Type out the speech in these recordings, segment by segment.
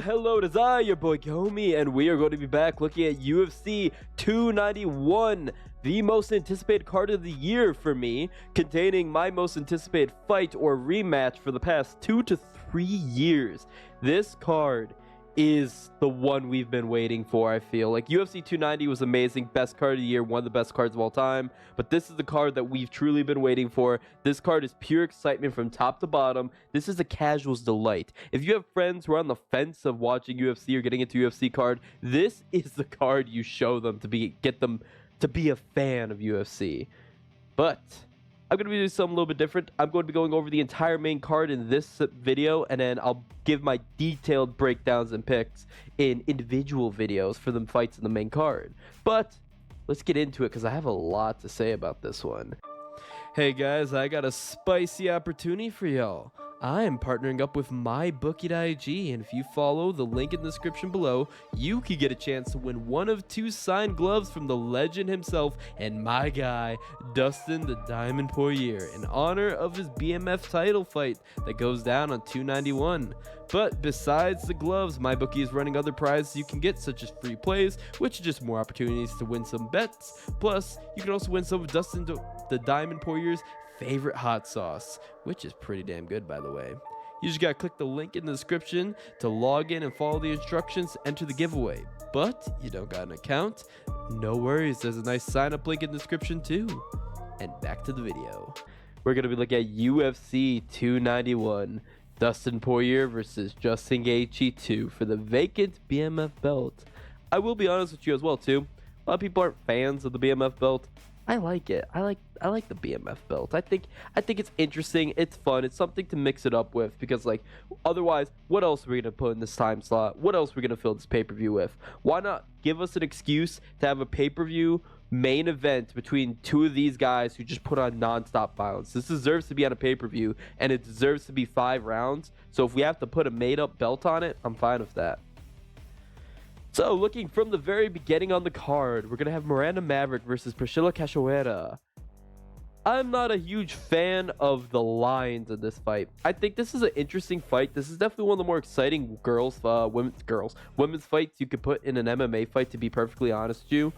Hello, it is I, your boy Gomi, and we are going to be back looking at UFC 291, the most anticipated card of the year for me, containing my most anticipated fight or rematch for the past 2 to 3 years. This card is the one we've been waiting for. I feel like UFC 290 was amazing, best card of the year, one of the best cards of all time, but this is the card that we've truly been waiting for. This card is pure excitement from top to bottom. This is a casual's delight. If you have friends who are on the fence of watching UFC or getting into UFC card, this is the card you show them to get them to be a fan of UFC. But I'm going to be doing something a little bit different. I'm going to be going over the entire main card in this video, and then I'll give my detailed breakdowns and picks in individual videos for the fights in the main card. But let's get into it because I have a lot to say about this one. Hey guys, I got a spicy opportunity for y'all. I am partnering up with MyBookie.ag, and if you follow the link in the description below, you could get a chance to win one of 2 signed gloves from the legend himself and my guy, Dustin the Diamond Porier, in honor of his BMF title fight that goes down on 291. But besides the gloves, MyBookie is running other prizes you can get, such as free plays, which are just more opportunities to win some bets. Plus, you can also win some of Dustin the Diamond Porier's favorite hot sauce, which is pretty damn good, by the way. You just gotta click the link in the description to log in and follow the instructions to enter the giveaway. But you don't got an account? No worries, there's a nice sign up link in the description too. And back to the video. We're gonna be looking at UFC 291, Dustin Porier versus Justin Gaethje 2 for the vacant BMF belt. I will be honest with you as well too. A lot of people aren't fans of the BMF belt. I like it. I like the BMF belt. I think it's interesting. It's fun. It's something to mix it up with, because like otherwise, what else are we gonna put in this time slot? What else are we gonna fill this pay-per-view with? Why not give us an excuse to have a pay-per-view main event between 2 of these guys who just put on non-stop violence? This deserves to be on a pay-per-view, and it deserves to be 5 rounds. So if we have to put a made-up belt on it, I'm fine with that. So, looking from the very beginning on the card, we're going to have Miranda Maverick versus Priscilla Cachoeira. I'm not a huge fan of the lines in this fight. I think this is an interesting fight. This is definitely one of the more exciting women's fights you could put in an MMA fight, to be perfectly honest with you.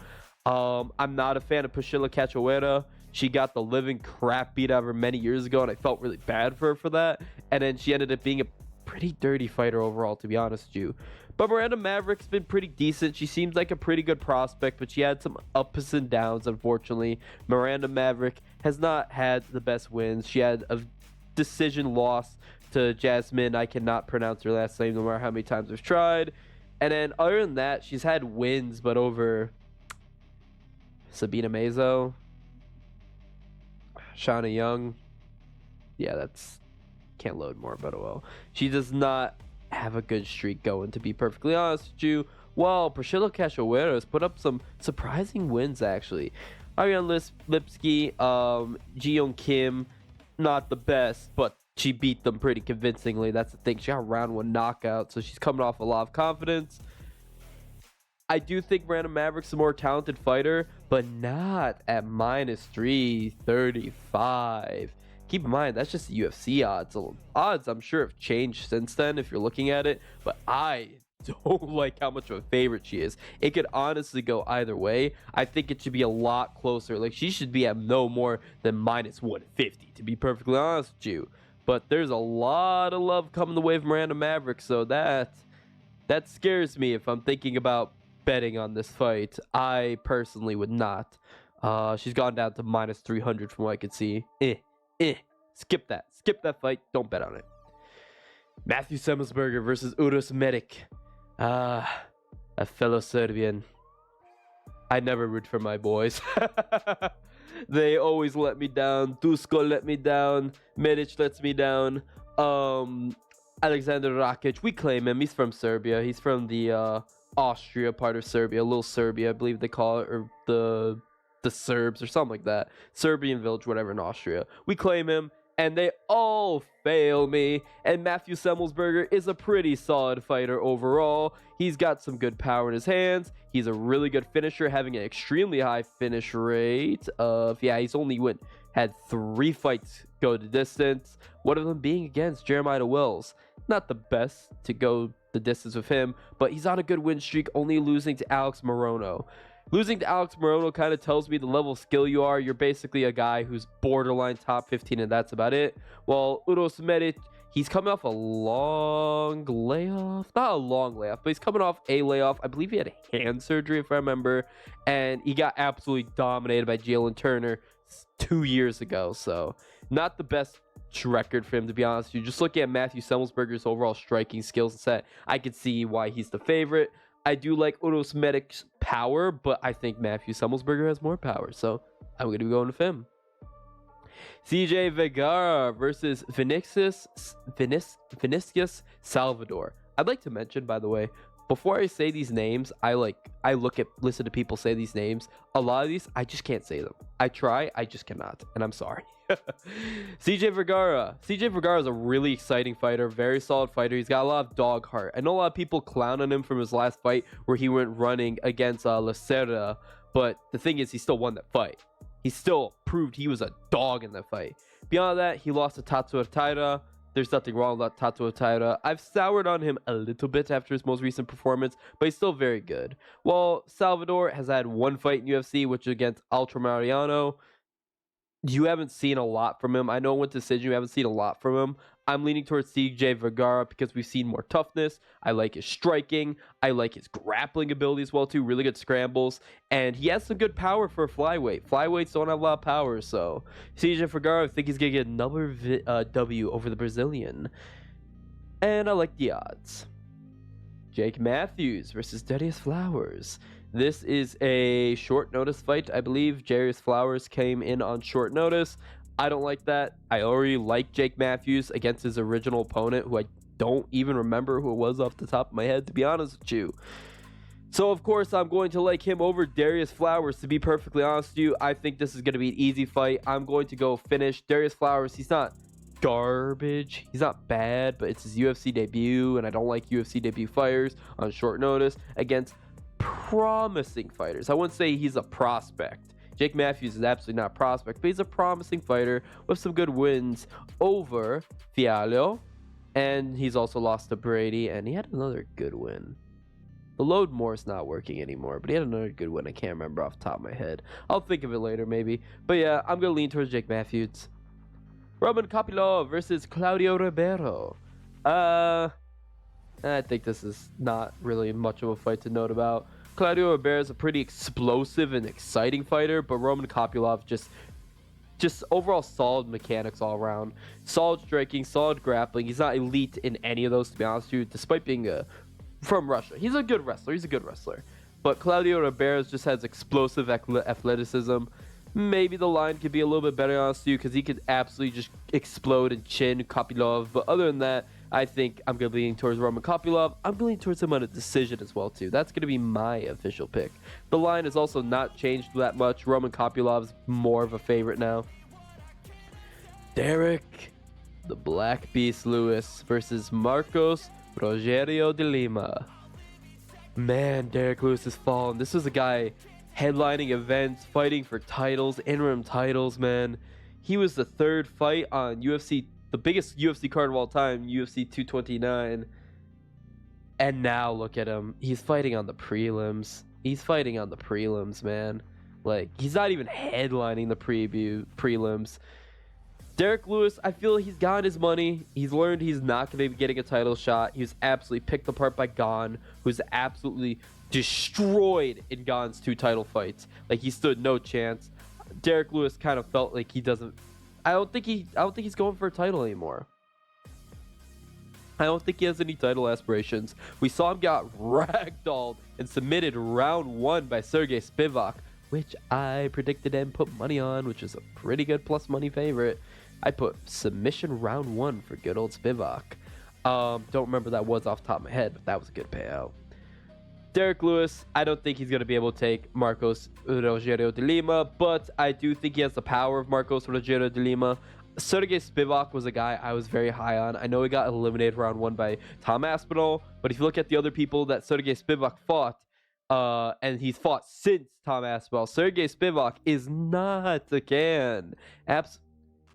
I'm not a fan of Priscilla Cachoeira. She got the living crap beat out of her many years ago, and I felt really bad for her for that. And then she ended up being a pretty dirty fighter overall, to be honest with you. But Miranda Maverick's been pretty decent. She seems like a pretty good prospect, but she had some ups and downs, unfortunately. Miranda Maverick has not had the best wins. She had a decision loss to Jasmine. I cannot pronounce her last name no matter how many times I've tried. And then other than that, she's had wins, but over Sabina Mazo, Shauna Young. Yeah, that's... can't load more, but oh well. She does not have a good streak going, to be perfectly honest with you. Well, Priscilla Cachoeira has put up some surprising wins, actually. Ariane Lipski, Ji-Young Kim, not the best, but she beat them pretty convincingly. That's the thing. She got a round 1 knockout, so she's coming off a lot of confidence. I do think Miranda Maverick's a more talented fighter, but not at minus 335. Keep in mind, that's just the UFC odds. Odds, I'm sure, have changed since then if you're looking at it, but I don't like how much of a favorite she is. It could honestly go either way. I think it should be a lot closer. Like, she should be at no more than minus 150, to be perfectly honest with you. But there's a lot of love coming the way of Miranda Maverick, so that scares me if I'm thinking about betting on this fight. I personally would not. She's gone down to minus 300 from what I could see. Skip that fight. Don't bet on it. Matthew Semelsberger versus Uros Medic. A fellow Serbian. I never root for my boys. They always let me down. Dusko let me down. Medic lets me down. Alexander Rakic, we claim him. He's from Serbia. He's from the Austria part of Serbia. Little Serbia, I believe they call it, or the Serbs or something like that. Serbian village, whatever, in Austria. We claim him, and they all fail me. And Matthew Semelsberger is a pretty solid fighter overall. He's got some good power in his hands. He's a really good finisher, having an extremely high finish rate of, he's only had 3 fights go the distance, one of them being against Jeremiah Wells. Not the best to go the distance with him, but he's on a good win streak, only losing to Alex Morono. Losing to Alex Morono kind of tells me the level of skill you are. You're basically a guy who's borderline top 15, and that's about it. While Uros Medic, he's coming off a long layoff. Not a long layoff, but he's coming off a layoff. I believe he had hand surgery, if I remember, and he got absolutely dominated by Jalen Turner 2 years ago. So not the best record for him, to be honest with you. Just looking at Matthew Semmelsberger's overall striking skills set, I could see why he's the favorite. I do like Uros Medic's power, but I think Matthew Semmelsberger has more power, so I'm going to be going with him. CJ Vergara versus Vinicius Salvador. I'd like to mention, by the way, before I say these names, listen to people say these names. A lot of these, I just can't say them. I try, I just cannot, and I'm sorry. CJ Vergara. CJ Vergara is a really exciting fighter, very solid fighter. He's got a lot of dog heart. I know a lot of people clown on him from his last fight where he went running against Lacerda, but the thing is, he still won that fight. He still proved he was a dog in that fight. Beyond that, he lost to Tatsuya Taira. There's nothing wrong with Tatsuya Taira. I've soured on him a little bit after his most recent performance, but he's still very good. While Salvador has had one fight in UFC, which is against Ultra Mariano. You haven't seen a lot from him. I know it went decision. You haven't seen a lot from him. I'm leaning towards CJ Vergara because we've seen more toughness. I like his striking. I like his grappling ability as well, too. Really good scrambles. And he has some good power for a flyweight. Flyweights don't have a lot of power, so CJ Vergara, I think he's going to get another W over the Brazilian. And I like the odds. Jake Matthews versus Darius Flowers. This is a short notice fight. I believe Darius Flowers came in on short notice. I don't like that. I already like Jake Matthews against his original opponent, who I don't even remember who it was off the top of my head, to be honest with you. So, of course, I'm going to like him over Darius Flowers. To be perfectly honest with you, I think this is going to be an easy fight. I'm going to go finish. Darius Flowers, he's not garbage. He's not bad, but it's his UFC debut, and I don't like UFC debut fighters on short notice against promising fighters. I wouldn't say he's a prospect. Jake Matthews is absolutely not a prospect, but he's a promising fighter with some good wins over Fialho, and he's also lost to Brady, and he had another good win. The load more is not working anymore, but he had another good win. I can't remember off the top of my head. I'll think of it later, maybe. But yeah, I'm going to lean towards Jake Matthews. Roman Kopylov versus Claudio Ribeiro. I think this is not really much of a fight to note about. Claudio Ribeiro is a pretty explosive and exciting fighter, but Roman Kopylov just overall solid mechanics all around. Solid striking, solid grappling. He's not elite in any of those, to be honest with you, despite being from Russia. He's a good wrestler. But Claudio Ribeiro just has explosive athleticism. Maybe the line could be a little bit better, honest with you, because he could absolutely just explode and chin Kopylov. But other than that, I think I'm going to be leaning towards Roman Kopylov. I'm going towards him on a decision as well, too. That's going to be my official pick. The line has also not changed that much. Roman Kopylov's more of a favorite now. Derek, the Black Beast Lewis versus Marcos Rogerio de Lima. Man, Derek Lewis has fallen. This was a guy headlining events, fighting for titles, interim titles, man. He was the third fight on UFC, the biggest UFC card of all time, UFC 229. And now look at him. He's fighting on the prelims. Man. Like, he's not even headlining the prelims. Derek Lewis, I feel he's gotten his money. He's learned he's not going to be getting a title shot. He was absolutely picked apart by Gon, who's absolutely destroyed in Gon's 2 title fights. Like, he stood no chance. Derek Lewis kind of felt like he doesn't. I don't think he's going for a title anymore. I don't think he has any title aspirations. We saw him get ragdolled and submitted round 1 by Sergey Spivak, which I predicted and put money on, which is a pretty good plus money favorite. I put submission round 1 for good old Spivak. Don't remember that was off the top of my head, but that was a good payout. Derek Lewis, I don't think he's going to be able to take Marcos Rogerio de Lima, but I do think he has the power of Marcos Rogerio de Lima. Sergey Spivak was a guy I was very high on. I know he got eliminated round 1 by Tom Aspinall, but if you look at the other people that Sergey Spivak fought, and he's fought since Tom Aspinall, Sergey Spivak is not a can.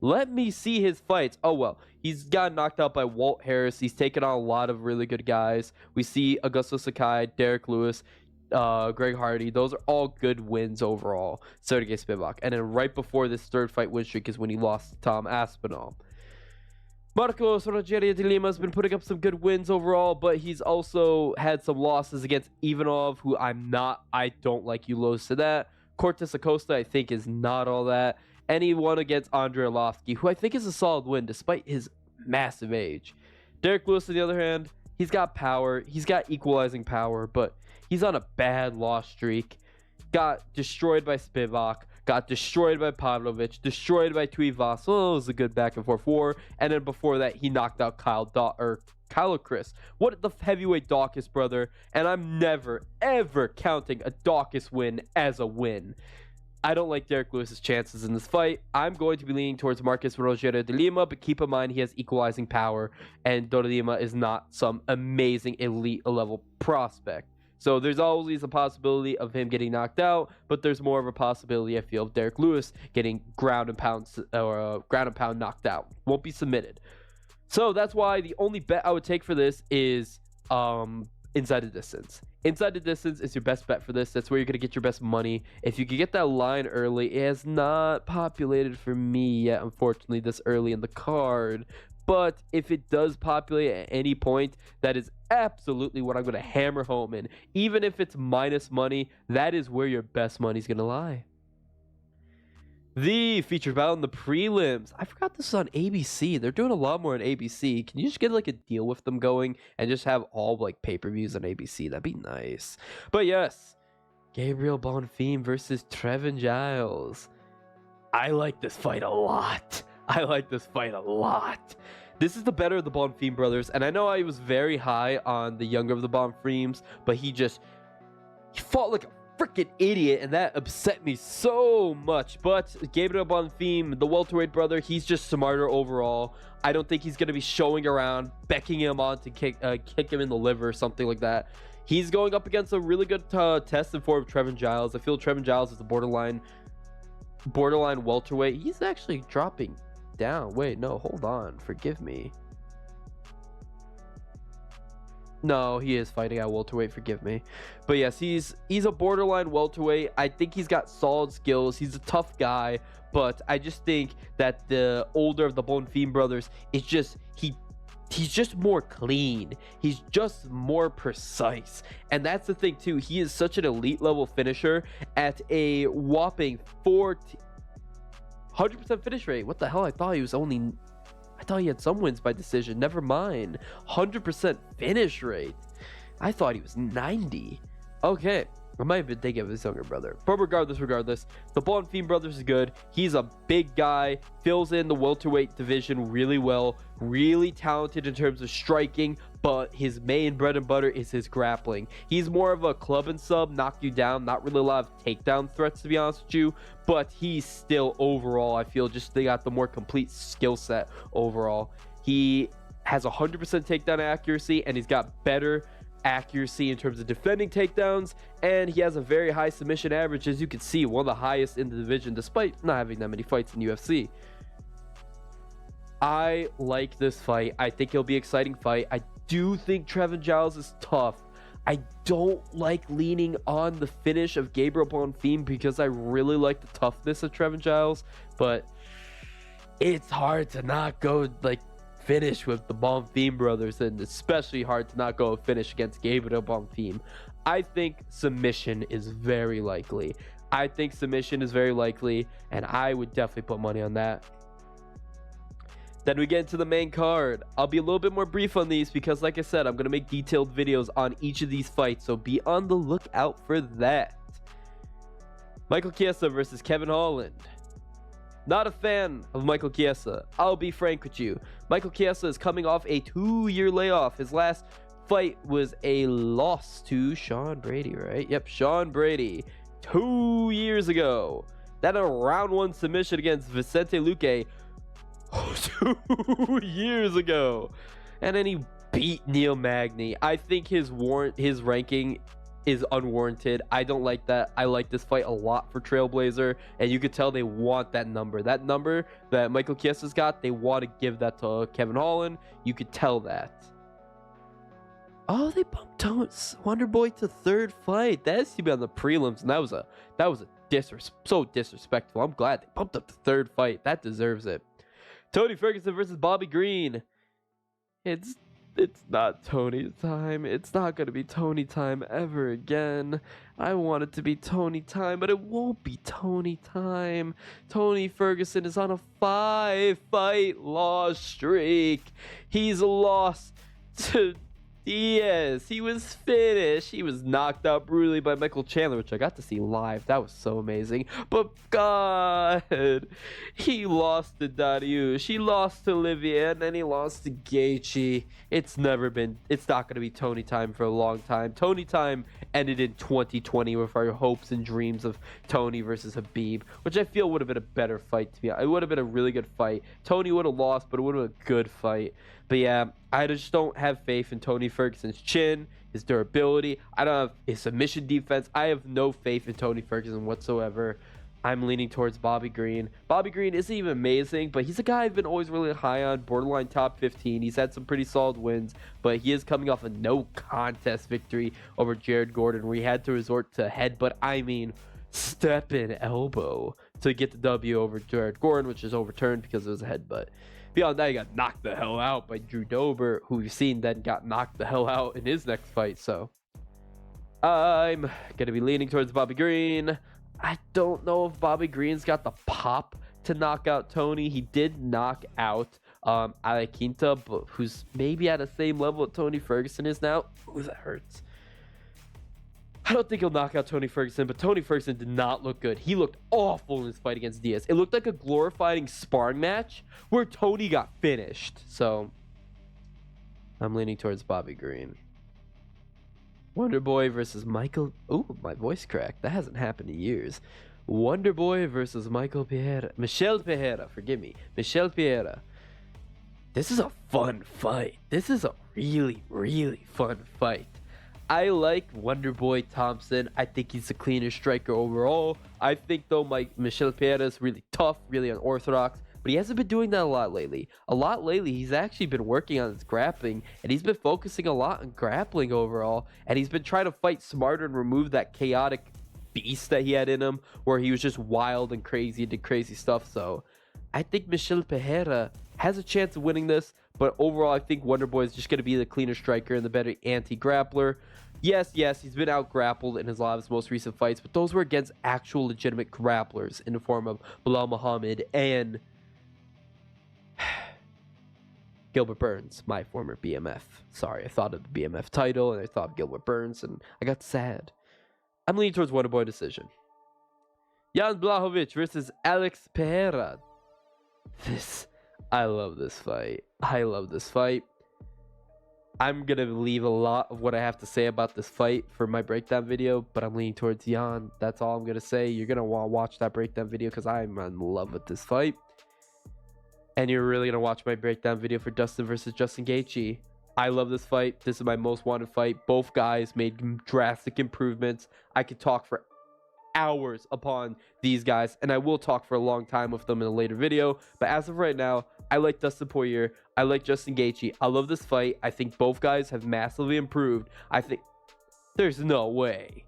Let me see his fights. Oh, well, he's got knocked out by Walt Harris. He's taken on a lot of really good guys. We see Augusto Sakai, Derek Lewis, Greg Hardy. Those are all good wins overall. Sergey Spivak. And then right before this third fight win streak is when he lost to Tom Aspinall. Marcos Rogerio de Lima has been putting up some good wins overall, but he's also had some losses against Ivanov, who I don't like. You lose to that. Cortez Acosta, I think, is not all that. And he won against Andrei Arlovsky, who I think is a solid win despite his massive age. Derek Lewis, on the other hand, he's got power. He's got equalizing power, but he's on a bad loss streak. Got destroyed by Spivak. Got destroyed by Pavlovich. Destroyed by Tuivasa. Well, it was a good back and forth war. And then before that, he knocked out Kyle Chris. What the heavyweight Dawkins brother. And I'm never, ever counting a Dawkins win as a win. I don't like Derek Lewis's chances in this fight. I'm going to be leaning towards Marcos Rogerio de Lima, but keep in mind he has equalizing power, and de Lima is not some amazing elite level prospect. So there's always a possibility of him getting knocked out, but there's more of a possibility, I feel, of Derek Lewis getting ground and pound knocked out. Won't be submitted. So that's why the only bet I would take for this is inside the distance. Inside the distance is your best bet for this. That's where you're going to get your best money. If you can get that line early, it has not populated for me yet, unfortunately, this early in the card. But if it does populate at any point, that is absolutely what I'm going to hammer home in. Even if it's minus money, that is where your best money is going to lie. The featured battle in the prelims. I forgot this is on ABC. They're doing a lot more on ABC. Can you just get like a deal with them going and just have all like pay-per-views on ABC? That'd be nice. But yes, Gabriel Bonfim versus Trevin Giles. I like this fight a lot. This is the better of the Bonfim brothers, and I know I was very high on the younger of the Bonfims, but he fought like a freaking idiot, and that upset me so much. But Gabriel Bonfim, the welterweight brother, he's just smarter overall. I don't think he's going to be showing around, becking him on to kick him in the liver or something like that. He's going up against a really good test in form of Trevin Giles. I feel Trevin Giles is a borderline welterweight. He's actually dropping down. Wait, no, hold on. Forgive me. No, he is fighting at welterweight. Forgive me. But yes, he's a borderline welterweight. I think he's got solid skills. He's a tough guy, but I just think that the older of the Bonfim brothers is just he's just more clean. He's just more precise. And that's the thing too. He is such an elite level finisher at a whopping 100% finish rate. What the hell? I thought he had some wins by decision. Never mind. 100% finish rate. I thought he was 90. Okay. I might have been thinking of his younger brother. But regardless, the Bonfim brothers is good. He's a big guy. Fills in the welterweight division really well. Really talented in terms of striking. But his main bread and butter is his grappling. He's more of a club and sub, knock you down. Not really a lot of takedown threats, to be honest with you. But he's still overall, I feel, they got the more complete skill set overall. He has 100% takedown accuracy, and he's got better accuracy in terms of defending takedowns, and he has a very high submission average, as you can see, one of the highest in the division, despite not having that many fights in UFC. I like this fight. I think it'll be an exciting fight. I do think Trevin Giles is tough. I don't like leaning on the finish of Gabriel Bonfim because I really like the toughness of Trevin Giles, but it's hard to not go like finish with the Bonfim brothers, and especially hard to not go finish against Gabriel Bonfim. I think submission is very likely. And I would definitely put money on that. Then we get into the main card. I'll be a little bit more brief on these because, like I said, I'm going to make detailed videos on each of these fights, so be on the lookout for that. Michael Chiesa versus Kevin Holland. Not a fan of Michael Chiesa. I'll be frank with you. Michael Chiesa is coming off a 2-year layoff. His last fight was a loss to Sean Brady, right? Yep, Sean Brady. 2 years ago. Then a round 1 submission against Vicente Luque 2 years ago. And then he beat Neil Magny. I think his ranking is unwarranted. I don't like that. I like this fight a lot for Trailblazer, and you could tell they want that number. That number that Michael Chiesa's got, they want to give that to Kevin Holland. You could tell that. Oh, they bumped Wonder Boy to third fight. That has to be on the prelims, and that was a so disrespectful. I'm glad they bumped up to third fight. That deserves it. Tony Ferguson versus Bobby Green. It's not Tony time. It's not going to be Tony time ever again. I want it to be Tony time, but it won't be Tony time. Tony Ferguson is on a 5-fight loss streak. He's lost to Diaz. He was finished. He was knocked out brutally by Michael Chandler, which I got to see live. That was so amazing. But God, he lost to Dariush. He lost to Olivier, and then he lost to Gaethje. It's not going to be Tony time for a long time. Tony time ended in 2020 with our hopes and dreams of Tony versus Khabib, which I feel would have been a better fight to be honest. It would have been a really good fight. Tony would have lost, but it would have been a good fight. But yeah, I just don't have faith in Tony Ferguson's chin, his durability. I don't have his submission defense. I have no faith in Tony Ferguson whatsoever. I'm leaning towards Bobby Green. Bobby Green isn't even amazing, but he's a guy I've been always really high on, borderline top 15. He's had some pretty solid wins, but he is coming off a no contest victory over Jared Gordon, where he had to resort to step-in elbow to get the W over Jared Gordon, which is overturned because it was a headbutt. Beyond that, he got knocked the hell out by Drew Dober, who we've seen then got knocked the hell out in his next fight. So I'm going to be leaning towards Bobby Green. I don't know if Bobby Green's got the pop to knock out Tony. He did knock out Alaquinta, but who's maybe at the same level that Tony Ferguson is now. Ooh, that hurts. I don't think he'll knock out Tony Ferguson, but Tony Ferguson did not look good. He looked awful in his fight against Diaz. It looked like a glorifying sparring match where Tony got finished. So I'm leaning towards Bobby Green. Wonder Boy versus Michael. Oh, my voice cracked. That hasn't happened in years. Wonder Boy versus Michel Pereira. Forgive me. Michel Pereira. This is a fun fight. This is a really, really fun fight. I like Wonder Boy Thompson. I think he's a cleaner striker overall. I think, though, Michel Pereira is really tough, really unorthodox, but he hasn't been doing that a lot lately. He's actually been working on his grappling, and he's been focusing a lot on grappling overall, and he's been trying to fight smarter and remove that chaotic beast that he had in him, where he was just wild and crazy and did crazy stuff. So I think Michel Pereira has a chance of winning this, but overall, I think Wonder Boy is just going to be the cleaner striker and the better anti-grappler. Yes, he's been out-grappled in a lot of his most recent fights, but those were against actual legitimate grapplers in the form of Bilal Muhammad and Gilbert Burns, my former BMF. Sorry, I thought of the BMF title, and I thought of Gilbert Burns, and I got sad. I'm leaning towards Wonder Boy decision. Jan Blachowicz versus Alex Pereira. I love this fight. I'm going to leave a lot of what I have to say about this fight for my breakdown video, but I'm leaning towards Jan. That's all I'm going to say. You're going to want to watch that breakdown video because I'm in love with this fight. And you're really going to watch my breakdown video for Dustin versus Justin Gaethje. I love this fight. This is my most wanted fight. Both guys made drastic improvements. I could talk for hours upon these guys, and I will talk for a long time with them in a later video, but as of right now, I like Dustin Porier. I like Justin Gaethje. I love this fight. I think both guys have massively improved. I think there's no way.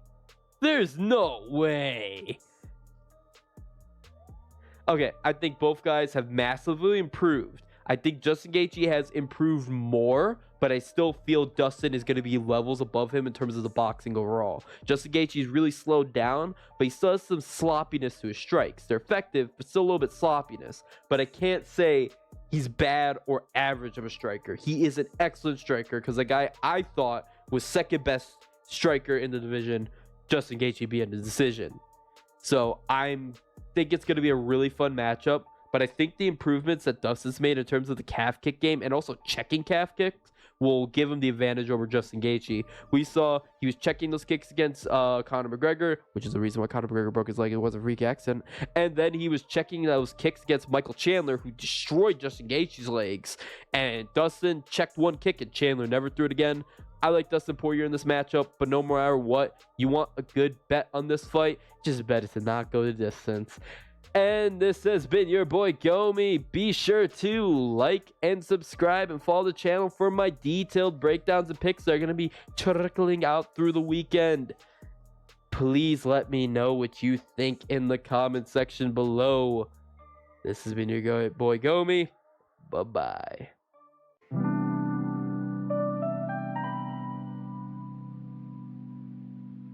Okay, I think both guys have massively improved. I think Justin Gaethje has improved more, but I still feel Dustin is going to be levels above him in terms of the boxing overall. Justin Gaethje is really slowed down, but he still has some sloppiness to his strikes. They're effective, but still a little bit sloppiness. But I can't say he's bad or average of a striker. He is an excellent striker because the guy I thought was second best striker in the division, Justin Gaethje, being the decision. So I think it's going to be a really fun matchup. But I think the improvements that Dustin's made in terms of the calf kick game and also checking calf kicks will give him the advantage over Justin Gaethje. We saw he was checking those kicks against Conor McGregor, which is the reason why Conor McGregor broke his leg. It was a freak accident. And then he was checking those kicks against Michael Chandler, who destroyed Justin Gaethje's legs. And Dustin checked one kick and Chandler never threw it again. I like Dustin Porier in this matchup, but no matter what, you want a good bet on this fight, just bet it to not go the distance. And this has been your boy Gomi. Be sure to like and subscribe and follow the channel for my detailed breakdowns and picks that are going to be trickling out through the weekend. Please let me know what you think in the comment section below. This has been your boy Gomi. Bye-bye.